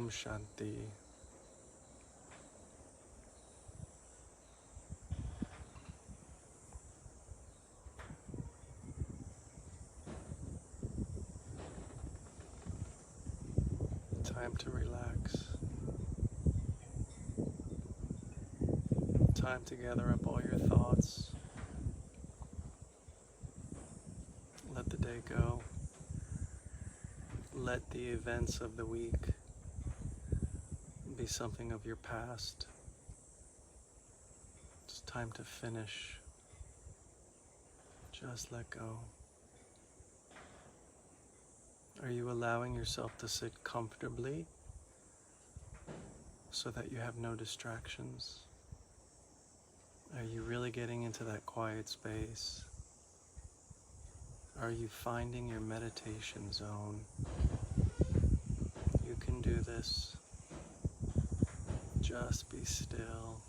Om Shanti. Time to relax. Time to gather up all your thoughts. Let the day go. Let the events of the week be something of your past. It's time to finish. Just let go. Are you allowing yourself to sit comfortably so that you have no distractions? Are you really getting into that quiet space? Are you finding your meditation zone? You can do this. Just be still.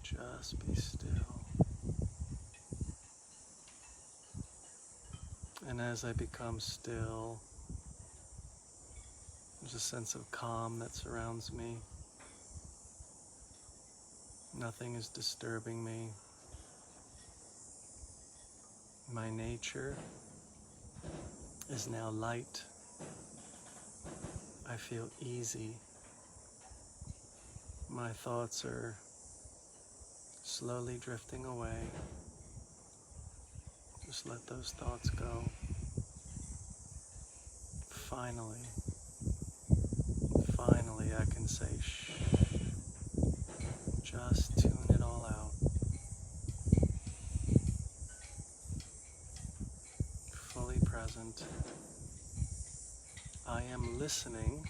Just be still. And as I become still, there's a sense of calm that surrounds me. Nothing is disturbing me. My nature is now light. I feel easy. My thoughts are slowly drifting away. Just let those thoughts go. Finally I can say shh. Just tune it all out. Fully present. I am listening,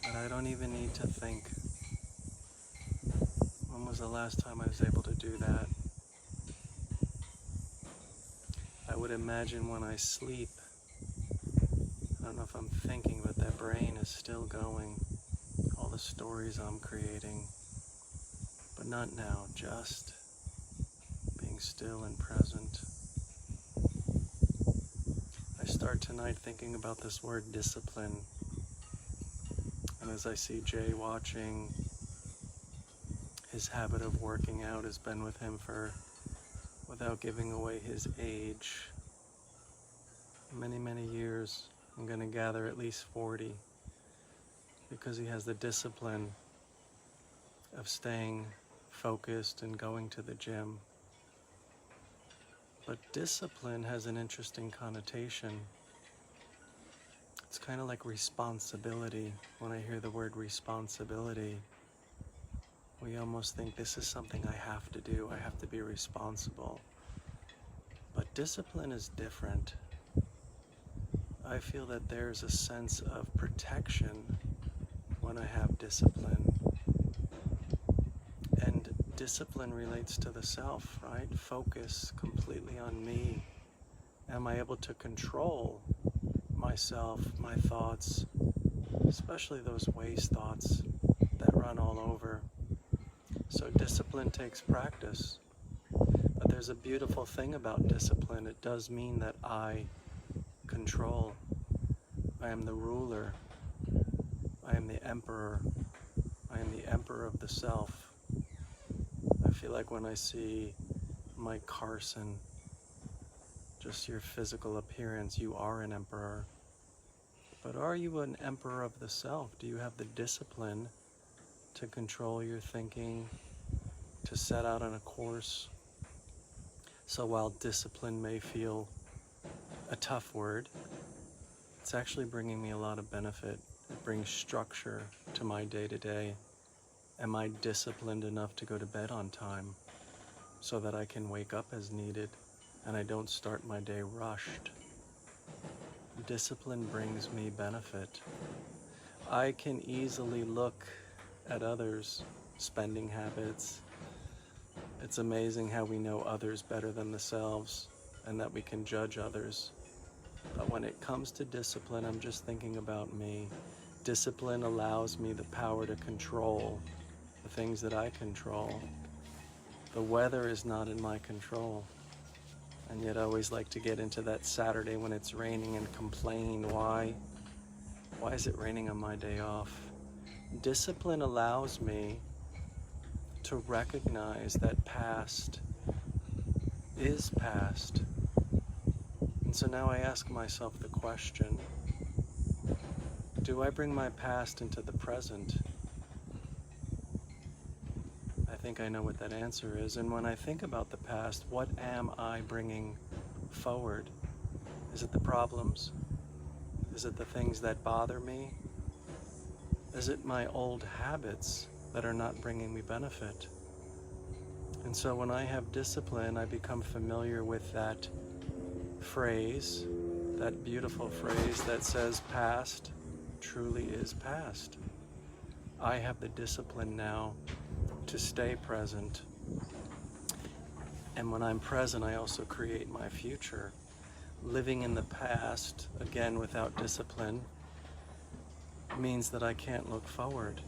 but I don't even need to think. When was the last time I was able to do that? I would imagine when I sleep, I don't know if I'm thinking, but that brain is still going. All the stories I'm creating. But not now, just being still and present. I start tonight thinking about this word discipline. And as I see Jay watching, his habit of working out has been with him for, without giving away his age, many, many years. I'm going to gather at least 40, because he has the discipline of staying focused and going to the gym. But discipline has an interesting connotation. It's kind of like responsibility. When I hear the word responsibility, we almost think this is something I have to do. I have to be responsible. But discipline is different. I feel that there's a sense of protection when I have discipline. And discipline relates to the self, right? Focus completely on me. Am I able to control myself, my thoughts, especially those waste thoughts that run all over? So discipline takes practice. But there's a beautiful thing about discipline. It does mean that I control. I am the ruler. I am the emperor. I am the emperor of the self. I feel like when I see Mike Carson, just your physical appearance, you are an emperor. But are you an emperor of the self? Do you have the discipline to control your thinking, to set out on a course? So while discipline may feel a tough word, it's actually bringing me a lot of benefit. It brings structure to my day-to-day. Am I disciplined enough to go to bed on time so that I can wake up as needed and I don't start my day rushed? Discipline brings me benefit. I can easily look at others' spending habits. It's amazing how we know others better than themselves and that we can judge others. But when it comes to discipline, I'm just thinking about me. Discipline allows me the power to control the things that I control. The weather is not in my control. And yet I always like to get into that Saturday when it's raining and complain, why is it raining on my day off? Discipline allows me to recognize that past is past. And so now I ask myself the question, do I bring my past into the present? I think I know what that answer is. And when I think about the past, what am I bringing forward? Is it the problems? Is it the things that bother me? Is it my old habits that are not bringing me benefit? And so when I have discipline, I become familiar with that phrase, that beautiful phrase that says past truly is past. I have the discipline now to stay present. And when I'm present, I also create my future. Living in the past, again without discipline, means that I can't look forward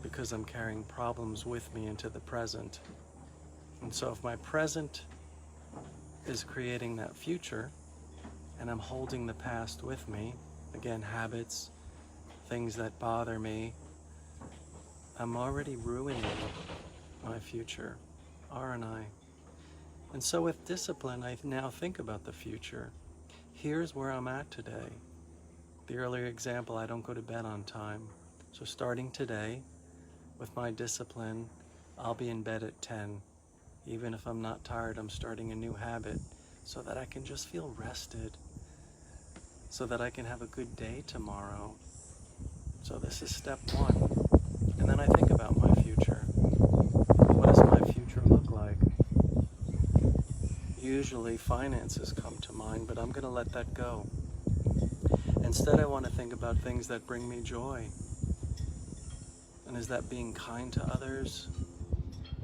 because I'm carrying problems with me into the present. And so if my present is creating that future, and I'm holding the past with me, again, habits, things that bother me, I'm already ruining my future, aren't I? And so with discipline, I now think about the future. Here's where I'm at today. The earlier example, I don't go to bed on time. So starting today, with my discipline, I'll be in bed at 10. Even if I'm not tired, I'm starting a new habit so that I can just feel rested, so that I can have a good day tomorrow. So this is step one. And then I think about my future. What does my future look like? Usually finances come to mind, but I'm going to let that go. Instead, I want to think about things that bring me joy. And is that being kind to others?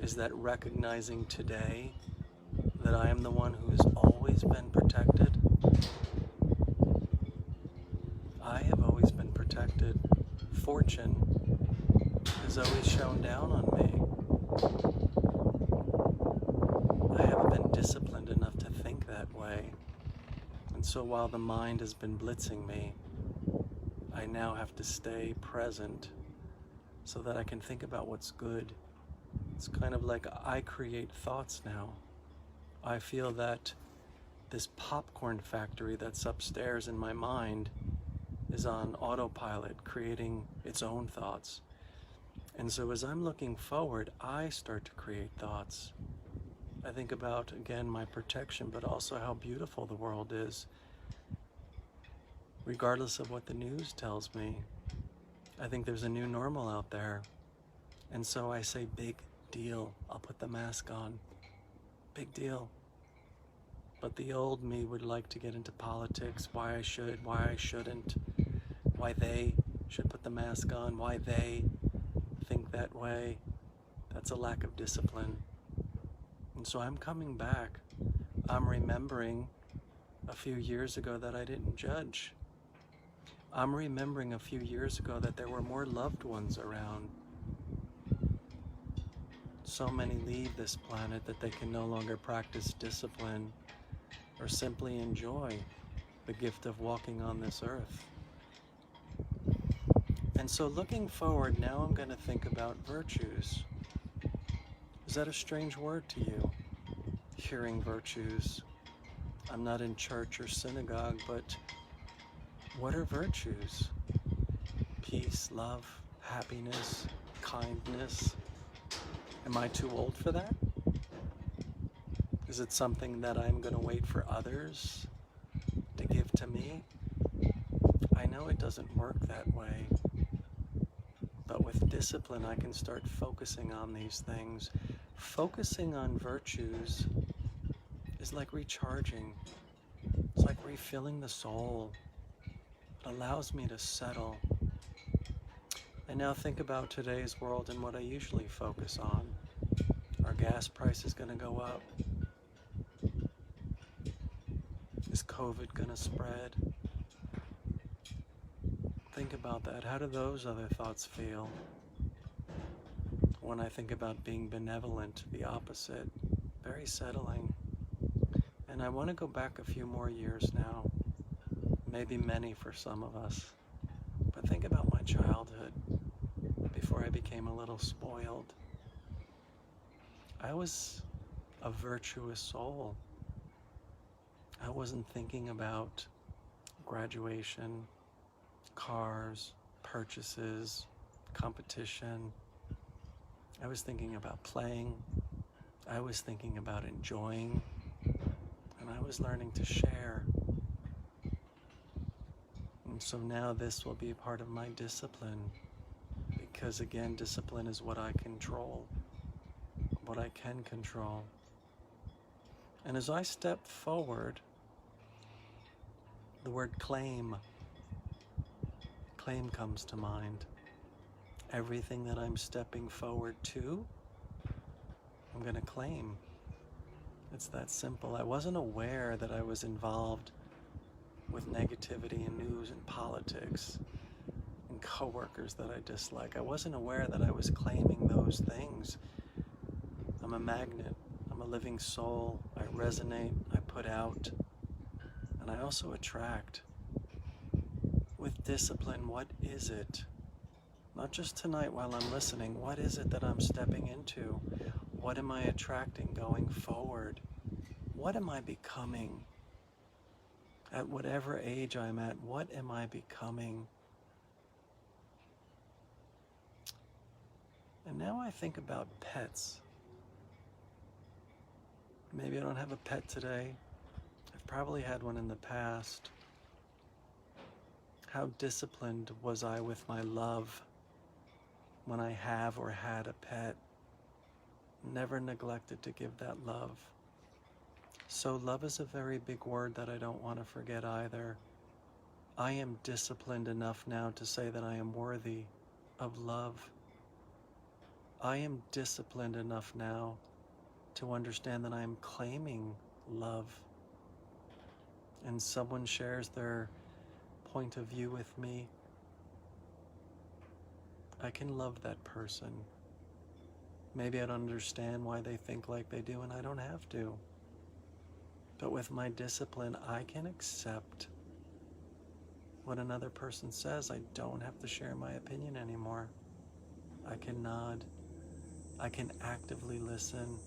Is that recognizing today that I am the one who has always been protected? I have always been protected. Fortune has always shone down on me. I haven't been disciplined enough to think that way. And so while the mind has been blitzing me, I now have to stay present so that I can think about what's good. It's kind of like I create thoughts now. I feel that this popcorn factory that's upstairs in my mind is on autopilot, creating its own thoughts. And so as I'm looking forward, I start to create thoughts. I think about, again, my protection, but also how beautiful the world is, regardless of what the news tells me. I think there's a new normal out there. And so I say, big deal. I'll put the mask on. Big deal. But the old me would like to get into politics, why I should, why I shouldn't, why they should put the mask on, why they think that way. That's a lack of discipline. And so I'm coming back. I'm remembering a few years ago that I didn't judge. I'm remembering a few years ago that there were more loved ones around. So many leave this planet that they can no longer practice discipline or simply enjoy the gift of walking on this earth. And so looking forward, now I'm going to think about virtues. Is that a strange word to you? Hearing virtues. I'm not in church or synagogue, but what are virtues? Peace, love, happiness, kindness. Am I too old for that? Is it something that I'm going to wait for others to give to me? I know it doesn't work that way. But with discipline, I can start focusing on these things. Focusing on virtues is like recharging. It's like refilling the soul. It allows me to settle. I now think about today's world and what I usually focus on. Are gas prices going to go up? Is COVID going to spread? Think about that. How do those other thoughts feel? When I think about being benevolent, the opposite, very settling. And I want to go back a few more years now, maybe many for some of us. But think about my childhood, before I became a little spoiled. I was a virtuous soul. I wasn't thinking about graduation, cars, purchases, competition. I was thinking about playing. I was thinking about enjoying. And I was learning to share. And so now this will be part of my discipline. Because again, discipline is what I control, what I can control. And as I step forward, the word claim comes to mind. Everything that I'm stepping forward to, I'm going to claim. It's that simple. I wasn't aware that I was involved with negativity and news and politics and coworkers that I dislike. I wasn't aware that I was claiming those things. I'm a magnet. I'm a living soul. I resonate. I put out. And I also attract. With discipline, what is it? Not just tonight while I'm listening. What is it that I'm stepping into? What am I attracting going forward? What am I becoming? At whatever age I'm at, what am I becoming? And now I think about pets. Maybe I don't have a pet today. I've probably had one in the past. How disciplined was I with my love when I have or had a pet? Never neglected to give that love. So love is a very big word that I don't want to forget either. I am disciplined enough now to say that I am worthy of love. I am disciplined enough now to understand that I am claiming love. And someone shares their point of view with me, I can love that person. Maybe I don't understand why they think like they do, and I don't have to. But with my discipline, I can accept what another person says. I don't have to share my opinion anymore. I can nod. I can actively listen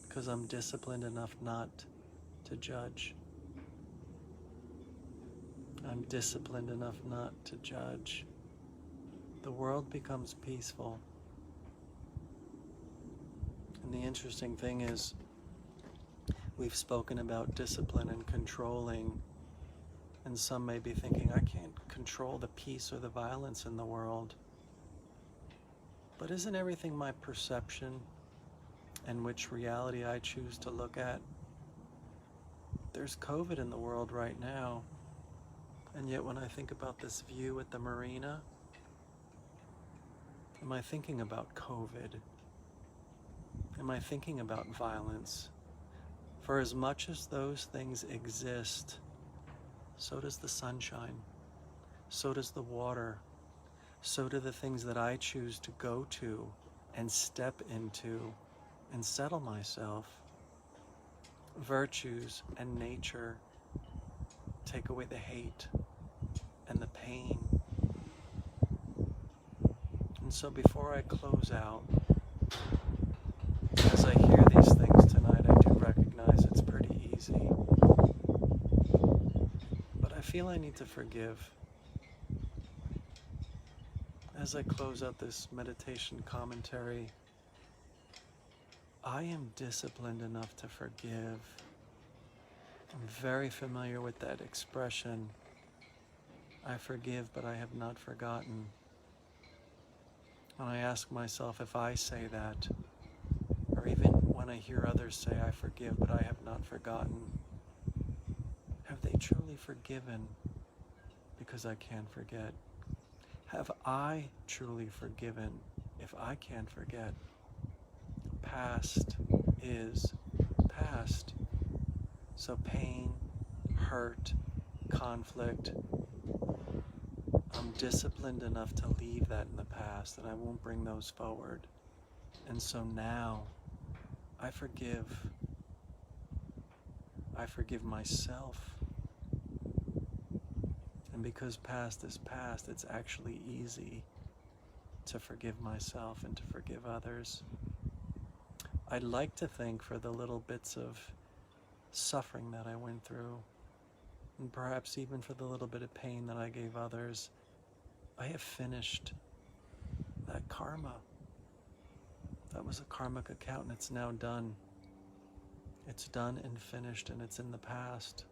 because I'm disciplined enough not to judge. I'm disciplined enough not to judge. The world becomes peaceful. And the interesting thing is, we've spoken about discipline and controlling, and some may be thinking, I can't control the peace or the violence in the world. But isn't everything my perception and which reality I choose to look at? There's COVID in the world right now, and yet when I think about this view at the marina, am I thinking about COVID? Am I thinking about violence? For as much as those things exist, so does the sunshine, so does the water, so do the things that I choose to go to and step into and settle myself. Virtues and nature take away the hate and the pain. And so before I close out, as I hear these things tonight, I do recognize it's pretty easy. But I feel I need to forgive. As I close out this meditation commentary, I am disciplined enough to forgive. I'm very familiar with that expression. I forgive, but I have not forgotten. And I ask myself, if I say that, or even when I hear others say, I forgive, but I have not forgotten, have they truly forgiven? Because I can't forget. Have I truly forgiven if I can't forget? Past is past. So pain, hurt, conflict, I'm disciplined enough to leave that in the past, and I won't bring those forward. And so now, I forgive. I forgive myself. And because past is past, it's actually easy to forgive myself and to forgive others. I'd like to think for the little bits of suffering that I went through, and perhaps even for the little bit of pain that I gave others, I have finished that karma. That was a karmic account, and it's now done. It's done and finished, and it's in the past.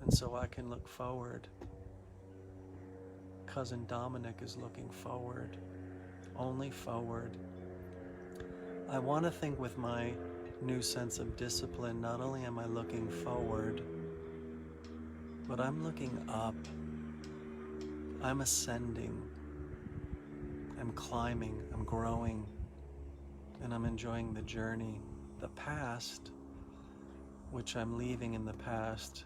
And so I can look forward. Cousin Dominic is looking forward, only forward. I want to think with my new sense of discipline, not only am I looking forward, but I'm looking up. I'm ascending. I'm climbing. I'm growing. And I'm enjoying the journey. The past, which I'm leaving in the past,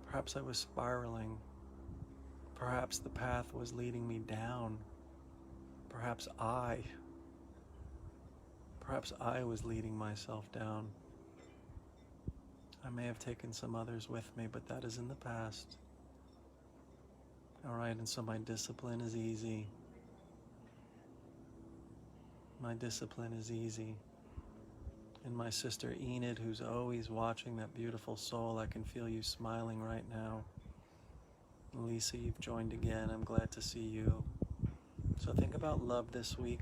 perhaps I was spiraling. Perhaps the path was leading me down. Perhaps I was leading myself down. I may have taken some others with me, but that is in the past. All right, and so my discipline is easy. My discipline is easy. And my sister Enid, who's always watching, that beautiful soul, I can feel you smiling right now. Lisa, you've joined again. I'm glad to see you. So think about love this week.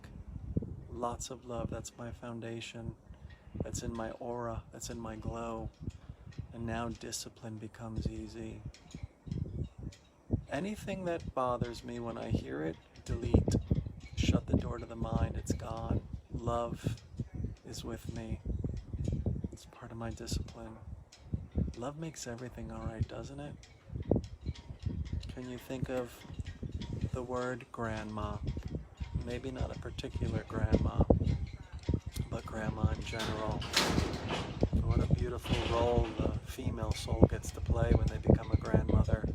Lots of love. That's my foundation. That's in my aura. That's in my glow. And now discipline becomes easy. Anything that bothers me, when I hear it, delete. Shut the door to the mind. It's gone. Love is with me. It's part of my discipline. Love makes everything all right, doesn't it? Can you think of the word grandma? Maybe not a particular grandma, but grandma in general. What a beautiful role the female soul gets to play when they become a grandmother.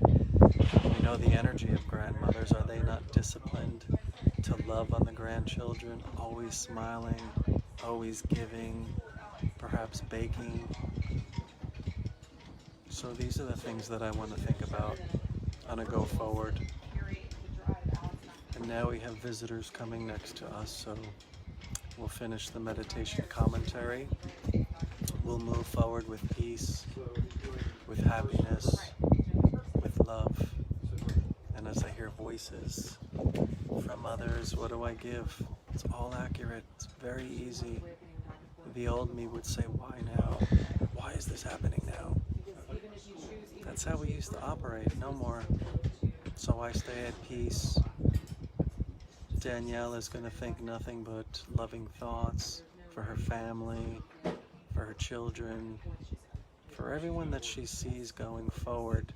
We know the energy of grandmothers. Are they not disciplined to love on the grandchildren? Always smiling, always giving, perhaps baking. So these are the things that I want to think about on a go forward. And now we have visitors coming next to us, so we'll finish the meditation commentary. We'll move forward with peace, with happiness, with love. And as I hear voices from others, what do I give? It's all accurate. It's very easy. The old me would say, why now? Why is this happening now? That's how we used to operate, no more. So I stay at peace. Danielle is going to think nothing but loving thoughts for her family, for her children, for everyone that she sees going forward.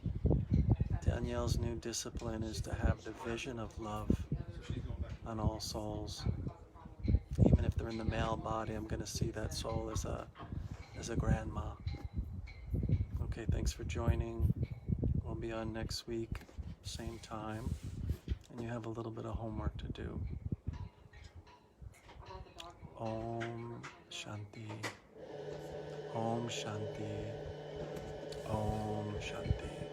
Danielle's new discipline is to have the vision of love on all souls. Even if they're in the male body, I'm going to see that soul as a grandma. Okay, thanks for joining. We'll be on next week, same time. And you have a little bit of homework to do. Om Shanti. Om Shanti. Om Shanti.